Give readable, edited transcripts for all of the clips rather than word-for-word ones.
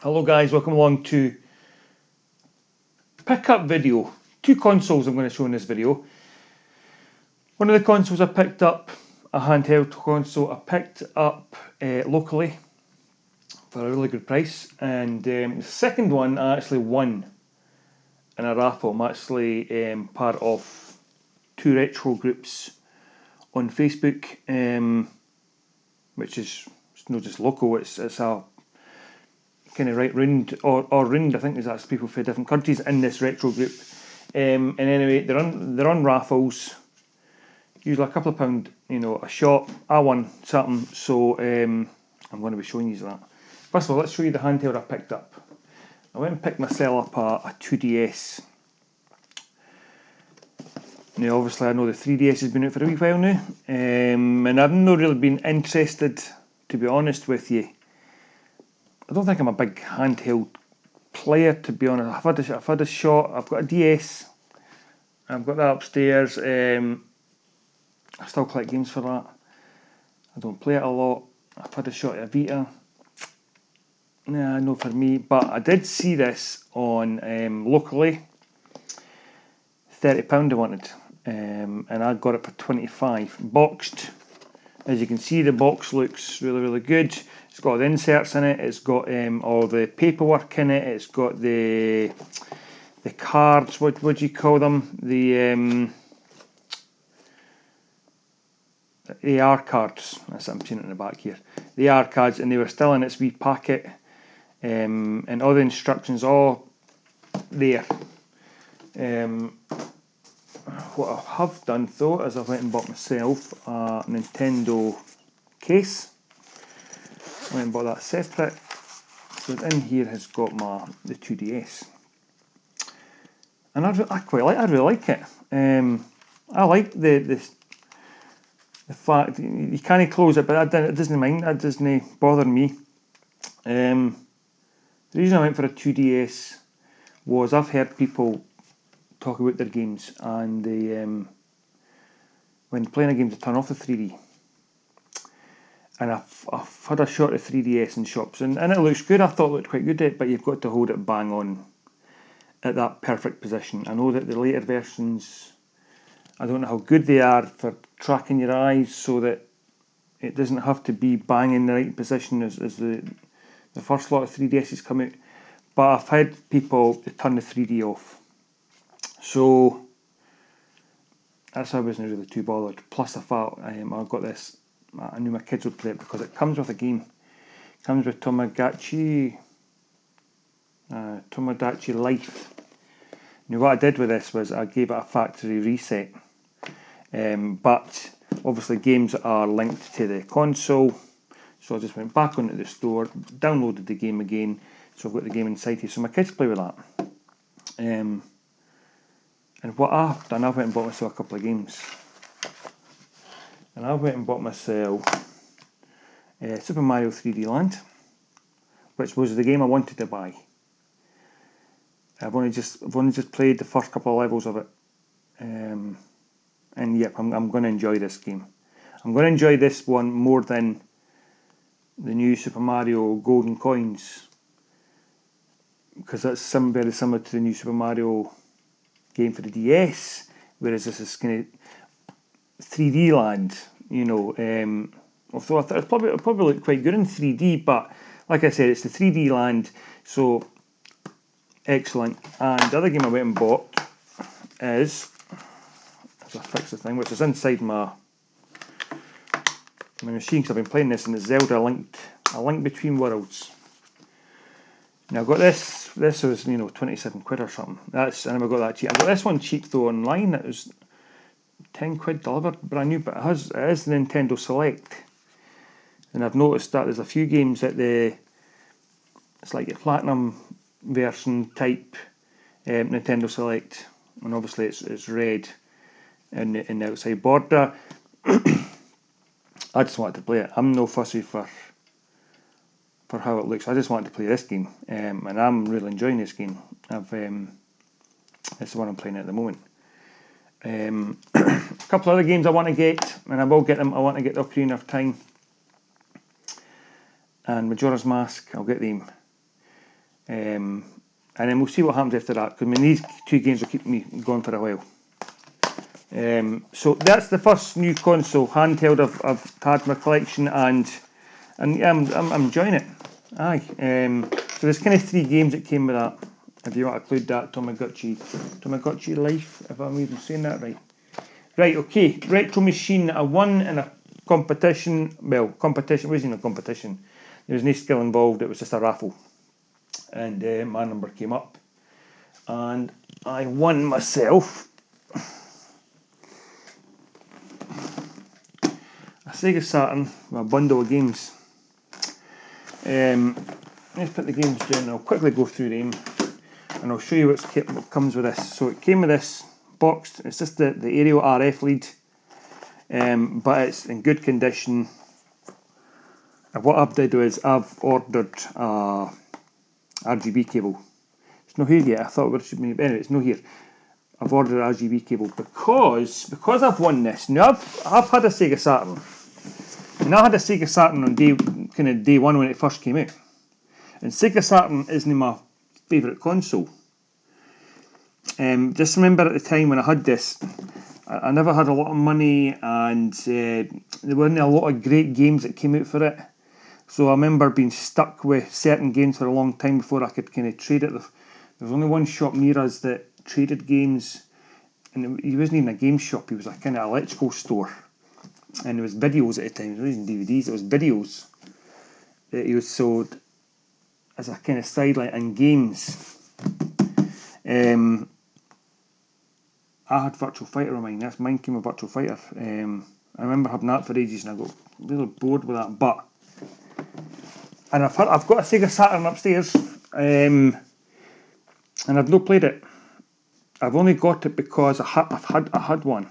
Hello guys, welcome along to pickup video. Two consoles I'm going to show in this video. One of the consoles I picked up, a handheld console, I picked up locally for a really good price, and the second one I actually won in a raffle. I'm actually part of two retro groups on Facebook, which is not just local, it's a kind of right round or round. I think there's actually people from different countries in this retro group. And anyway, they're on raffles. Usually a couple of £, a shot. I won something, so I'm going to be showing you that. First of all, let's show you the handheld I picked up. I went and picked myself up a 2DS. Now, obviously, I know the 3DS has been out for a wee while now, and I've not really been interested, to be honest with you. I don't think I'm a big handheld player, to be honest. I've had a shot. I've got a DS. I've got that upstairs. I still collect games for that. I don't play it a lot. I've had a shot at a Vita. Nah, no for me. But I did see this on locally. £30 I wanted, and I got it for 25 boxed. As you can see, the box looks really good. It's got the inserts in it. It's got all the paperwork in it. It's got the cards. What do you call them? The AR cards. That's what I'm seeing it in the back here. The AR cards, and they were still in its wee packet, and all the instructions all there. What I have done though is I went and bought myself a Nintendo case. I went and bought that separate. So in here has got the 2DS, and I really like it. I like the fact you can't close it, but it doesn't mind. That doesn't bother me. The reason I went for a 2DS was I've heard people talk about their games, and they when playing a game, to turn off the 3D. And I've had a shot of 3DS in shops, and it looks good. I thought it looked quite good, but you've got to hold it bang on at that perfect position. I know that the later versions, I don't know how good they are for tracking your eyes so that it doesn't have to be bang in the right position as the first lot of 3DSs come out. But I've had people turn the 3D off. So that's why I wasn't really too bothered. Plus I thought I've got this, I knew my kids would play it because it comes with a game. It comes with Tamagotchi Life. Now what I did with this was I gave it a factory reset. But obviously games are linked to the console. So I just went back onto the store, downloaded the game again. So I've got the game inside here. So my kids play with that. And what I've done, I went and bought myself a couple of games. And I went and bought myself Super Mario 3D Land, which was the game I wanted to buy. I've only just played the first couple of levels of it, and yep, I'm going to enjoy this game. I'm going to enjoy this one more than the new Super Mario Golden Coins, because that's very similar to the new Super Mario game for the DS, whereas this is kind of 3D Land, although I thought it'll probably look quite good in 3D, but like I said, it's the 3D Land, so excellent. And the other game I went and bought is, as I fix the thing, which is inside my machine, because I've been playing this, and it's Zelda A Link Between Worlds. Now I've got this was 27 quid or something. I never got that cheap. I got this one cheap though online. It was 10 quid delivered, brand new, but it is the Nintendo Select. And I've noticed that there's a few games that it's like your Platinum version type Nintendo Select, and obviously it's red in the outside border. I just wanted to play it. I'm no fussy for how it looks. I just wanted to play this game, and I'm really enjoying this game. It's the one I'm playing at the moment. A couple of other games I want to get, and I will get them. I want to get the Ocarina of Time and Majora's Mask. I'll get them. And then we'll see what happens after that, because these two games will keep me going for a while. So that's the first new console handheld I've had in my collection, and yeah, I'm enjoying it. Aye. So there's kind of 3 games that came with that. If you want to include that, Tamagotchi Life, if I'm even saying that right. Right, okay. Retro machine I won in a competition. Well, competition wasn't a competition. There was no skill involved. It was just a raffle, and my number came up, and I won myself a Sega Saturn with a bundle of games. Let's put the games down and I'll quickly go through them, and I'll show you what comes with this. So it came with this boxed. It's just the aerial RF lead, but it's in good condition. And what I've did is I've ordered a RGB cable. It's not here yet. I thought it should be, anyway, it's not here. I've ordered an RGB cable because I've won this. Now I've had a Sega Saturn, and I had a Sega Saturn on day one when it first came out. And Sega Saturn isn't my favourite console. Just remember at the time when I had this, I never had a lot of money, and there weren't a lot of great games that came out for it. So I remember being stuck with certain games for a long time before I could kind of trade it. There was only one shop near us that traded games, and he wasn't even a game shop, he was a kind of electrical store. And there was videos at the time, it wasn't DVDs, it was videos that he was sold as a kind of sideline, and games. I had Virtual Fighter on mine. Mine came with Virtual Fighter. I remember having that for ages, and I got really bored with that. And I've got a Sega Saturn upstairs, and I've not played it. I've only got it because I had one.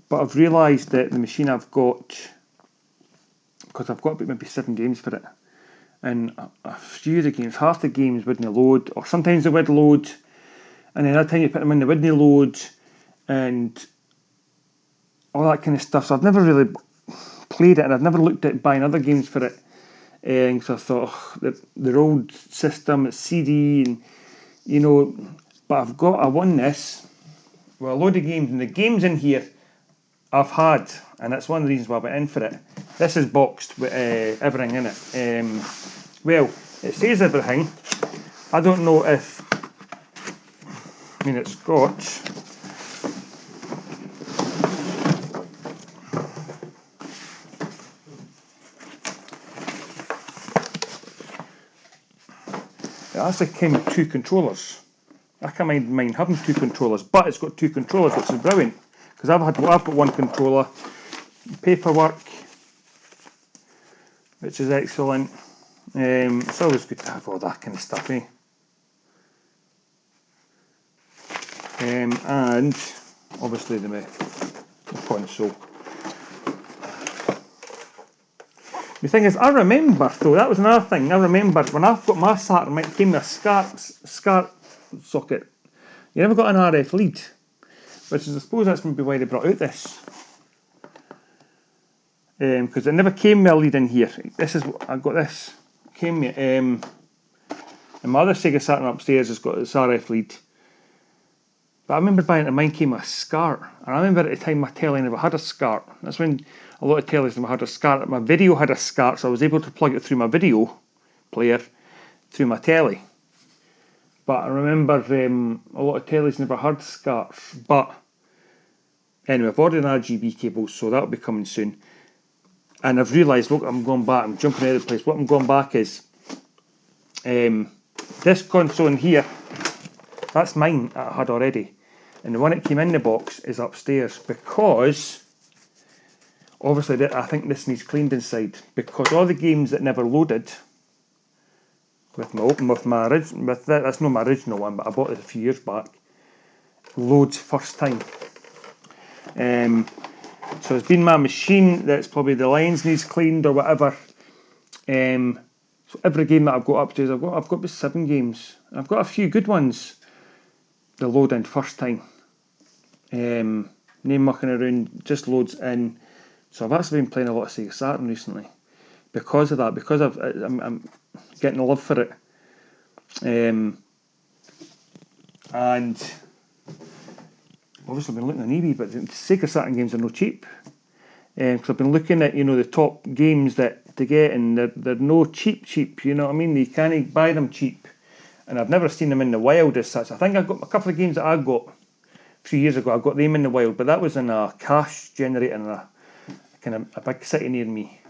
But I've realised that the machine I've got, because I've got about maybe 7 games for it, and a few of the games, half the games wouldn't load, or sometimes they would load, and then that time you put them in, they wouldn't load, and all that kind of stuff. So I've never really played it, and I've never looked at buying other games for it. So I thought, their old system, it's CD, and but I won this with a load of games, and the games in here I've had, and that's one of the reasons why I went in for it. This is boxed with everything in it. Well, it says everything. I don't know if, it's got, it actually came with 2 controllers. I can't mind having 2 controllers, but it's got 2 controllers, which is brilliant, because I've got 1 controller. Paperwork, which is excellent. It's always good to have all that kind of stuff, eh? And obviously the console. The thing is, I remember though, that was another thing. I remember when I got my Saturn, it came with a SCART socket. You never got an RF lead, which is, I suppose that's maybe why they brought out this. Because it never came with a lead in here. This is, I got this. Came with, and my other Sega Saturn upstairs has got its RF lead. But I remember buying it, and mine came with a SCART. And I remember at the time my telly never had a SCART. That's when a lot of tellies never had a SCART. My video had a SCART, so I was able to plug it through my video player through my telly. But I remember a lot of tellies never had SCARTs. But anyway, I've ordered an RGB cable, so that'll be coming soon. And I've realised, look, I'm going back, I'm jumping out of the place. What I'm going back is, this console in here, that's mine that I had already. And the one that came in the box is upstairs, because, obviously, I think this needs cleaned inside. Because all the games that never loaded, that's not my original one, but I bought it a few years back, loads first time. So it's been my machine that's probably the lines needs cleaned or whatever. So every game that I've got upstairs, I've got about 7 games. I've got a few good ones. They load in first time. Name mucking around, just loads in. So I've actually been playing a lot of Sega Saturn recently because of that. Because I'm getting the love for it. And obviously I've been looking on eBay, but the Sega Saturn games are no cheap. Because I've been looking at, you know, the top games that to get, and they're no cheap, you know what I mean? You can't buy them cheap. And I've never seen them in the wild as such. I think I've got a couple of games that I got a few years ago, I got them in the wild, but that was in a cash generator in a kind of a big city near me.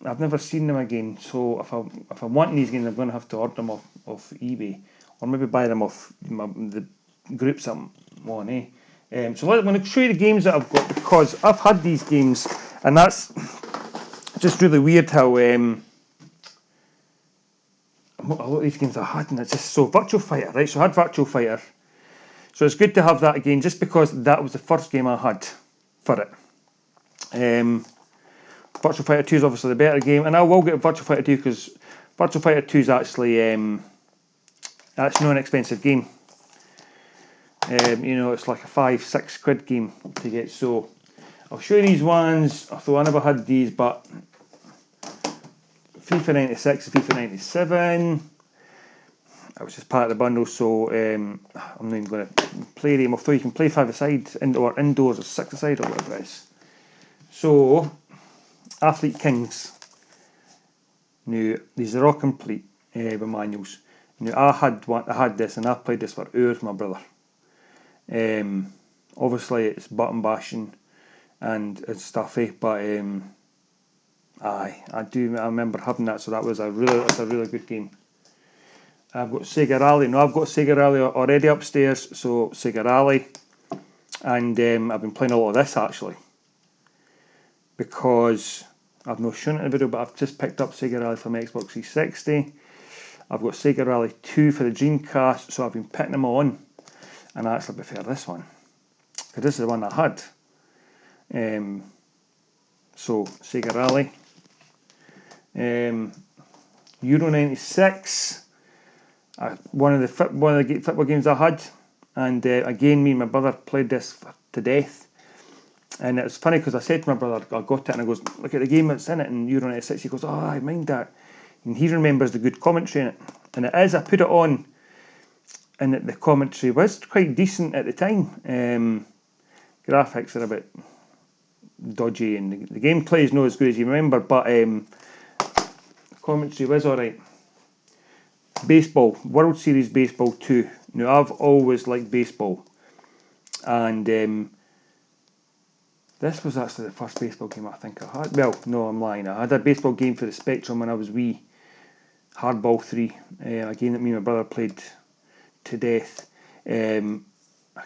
I've never seen them again, so if I want these games, I'm going to have to order them off eBay, or maybe buy them off the groups I'm on, so I'm going to show you the games that I've got, because I've had these games, and that's just really weird how a lot of these games I had, and it's just so Virtual Fighter, right? So I had Virtual Fighter, so it's good to have that again, just because that was the first game I had for it. Virtual Fighter 2 is obviously the better game, and I will get Virtual Fighter 2 because Virtual Fighter 2 is actually that's not an expensive game. You know, it's like a £5-6 game to get. So I'll show you these ones. Although I never had these, but FIFA 96 and FIFA 97. That was just part of the bundle, so I'm not even going to play them. Although you can play 5-a-side or indoors or 6-a-side or whatever it is. So Athlete Kings. Now these are all complete with manuals. Now I had this, and I played this for hours, my brother. Obviously it's button bashing and it's stuffy, but I remember having that, so that's a really good game. I've got Sega Rally. Now I've got Sega Rally already upstairs, so Sega Rally, and I've been playing a lot of this actually, because I've not shown it in the video, but I've just picked up Sega Rally from Xbox 360. I've got Sega Rally 2 for the Dreamcast, so I've been picking them on, and I actually prefer this one, because this is the one I had. So Sega Rally, Euro 96, one of the football games I had, and again me and my brother played this to death. And it's funny because I said to my brother, I got it, and I goes, look at the game that's in it in Euro 96. He goes, oh, I mind that. And he remembers the good commentary in it. And it is, I put it on, and the commentary was quite decent at the time. Graphics are a bit dodgy, and the gameplay is not as good as you remember, but the commentary was alright. Baseball, World Series Baseball 2. Now, I've always liked baseball, and this was actually the first baseball game I think I had. Well, no, I'm lying. I had a baseball game for the Spectrum when I was wee. Hardball 3, a game that me and my brother played to death. I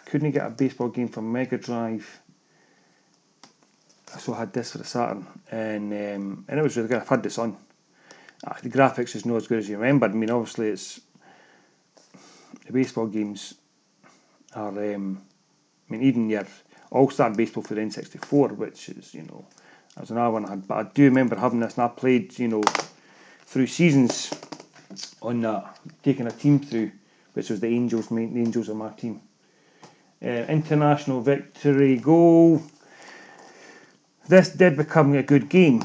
couldn't get a baseball game for Mega Drive, so I had this for the Saturn, and it was really good. I've had this on. The graphics is not as good as you remember. I mean, obviously, it's the baseball games are. I mean, even your All-Star Baseball for the N64, which is, you know, that was another one I had. But I do remember having this, and I played, you know, through seasons on that, taking a team through, which was the Angels. The Angels are my team. International Victory Goal. This did become a good game,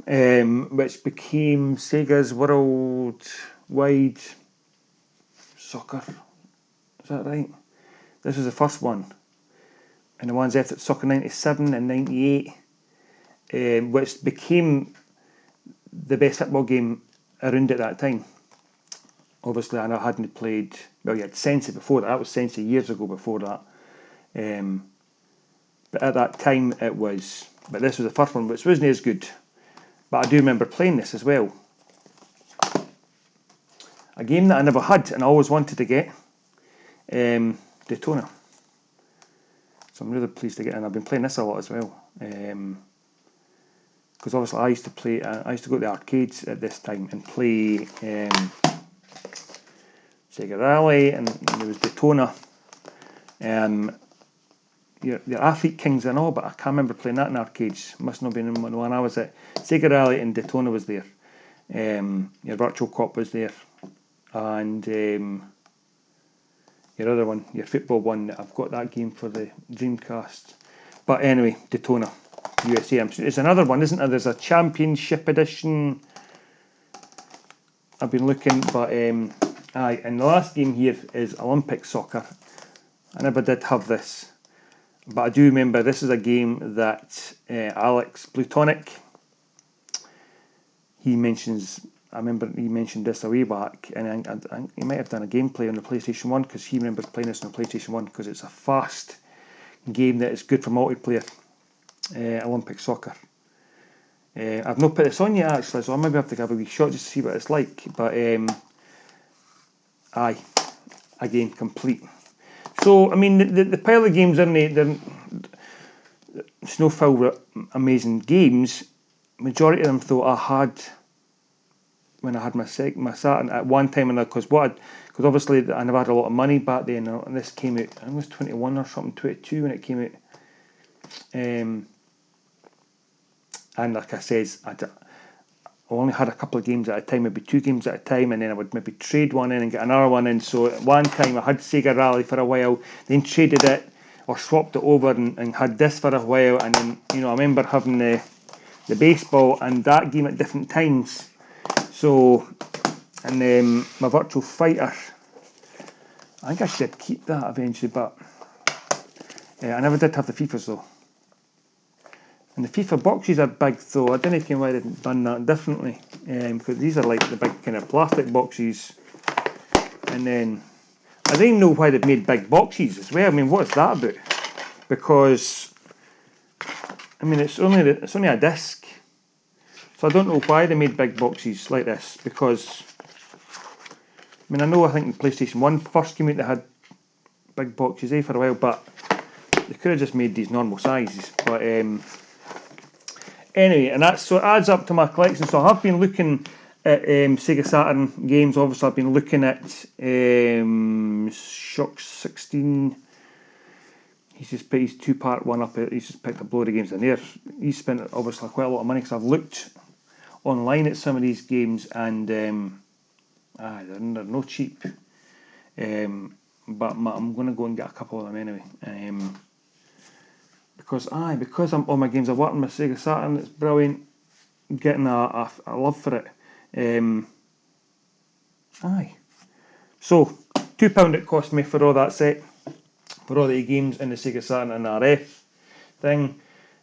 which became Sega's Worldwide Soccer. Is that right? This was the first one. And the ones after Soccer 97 and 98, which became the best football game around at that time. Obviously, I hadn't played, well, you had Sensi before that. That was Sensi years ago before that. But at that time it was, but this was the first one, which wasn't as good. But I do remember playing this as well. A game that I never had and I always wanted to get, Daytona. So I'm really pleased to get it, and I've been playing this a lot as well. Because obviously I used to go to the arcades at this time and play Sega Rally, and there was Daytona. Your Athlete Kings and all, but I can't remember playing that in arcades. Must not have been when I was at Sega Rally, and Daytona was there. Your Virtual Cop was there, and your other one, your football one. I've got that game for the Dreamcast. But anyway, Daytona USA. It's another one, isn't there? There's a Championship Edition. I've been looking, but aye, and the last game here is Olympic Soccer. I never did have this, but I do remember this is a game that Alex Plutonic, he mentions. I remember he mentioned this a way back, and I he might have done a gameplay on the PlayStation 1 because he remembers playing this on the PlayStation 1 because it's a fast game that is good for multiplayer. Olympic Soccer. I've not put this on yet actually, so I maybe have to give a wee shot just to see what it's like. But aye, again, complete. So I mean, the pile of games they're filled with amazing games. Majority of them though I had when I had my Saturn at one time, and because obviously I never had a lot of money back then, and this came out. I was 21 or something, 22 when it came out. And like I says, I only had a couple of games at a time, maybe 2 games at a time, and then I would maybe trade one in and get another one in. So at one time I had Sega Rally for a while, then traded it or swapped it over and had this for a while, and then I remember having the baseball and that game at different times. So, and then my Virtual Fighter, I think I should keep that eventually, but I never did have the FIFAs though. And the FIFA boxes are big though. I don't know why they didn't done that differently. Because these are like the big kind of plastic boxes. And then I don't even know why they've made big boxes as well. I mean, what's that about? Because I mean it's only a disc. So I don't know why they made big boxes like this. Because I mean I think the PlayStation 1 first came out they had big boxes for a while, but they could have just made these normal sizes. But anyway, and it adds up to my collection. So I have been looking at Sega Saturn games. Obviously, I've been looking at Shock 16. He's just put his 2-part one up. He's just picked up a load of games in there. He's spent obviously quite a lot of money because I've looked online at some of these games and they're no cheap. But I'm going to go and get a couple of them anyway. Because all my games are working with Sega Saturn, it's brilliant. I'm getting a love for it. So £2 it cost me for all that set, for all the games in the Sega Saturn and RF thing.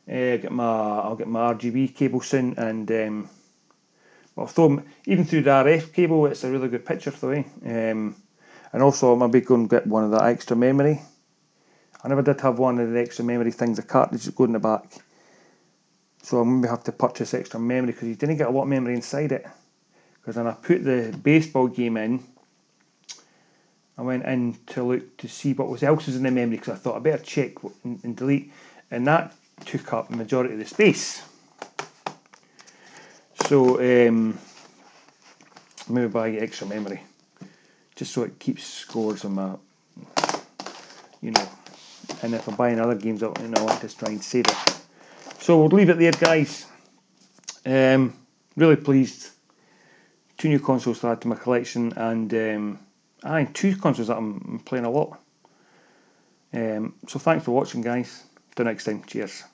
I'll get my RGB cable soon, and although even through the RF cable, it's a really good picture though. And also I'll maybe go and get one of that extra memory. I never did have one of the extra memory things, the cartridge that go in the back. So I maybe have to purchase extra memory because you didn't get a lot of memory inside it. Because when I put the baseball game in, I went in to look to see what else was in the memory because I thought I better check and delete. And that took up the majority of the space. So maybe buy extra memory. Just so it keeps scores on my, and if I'm buying other games, I want to try and save it. So we'll leave it there, guys. Really pleased. 2 new consoles to add to my collection, and 2 consoles that I'm playing a lot. So thanks for watching, guys. Till next time. Cheers.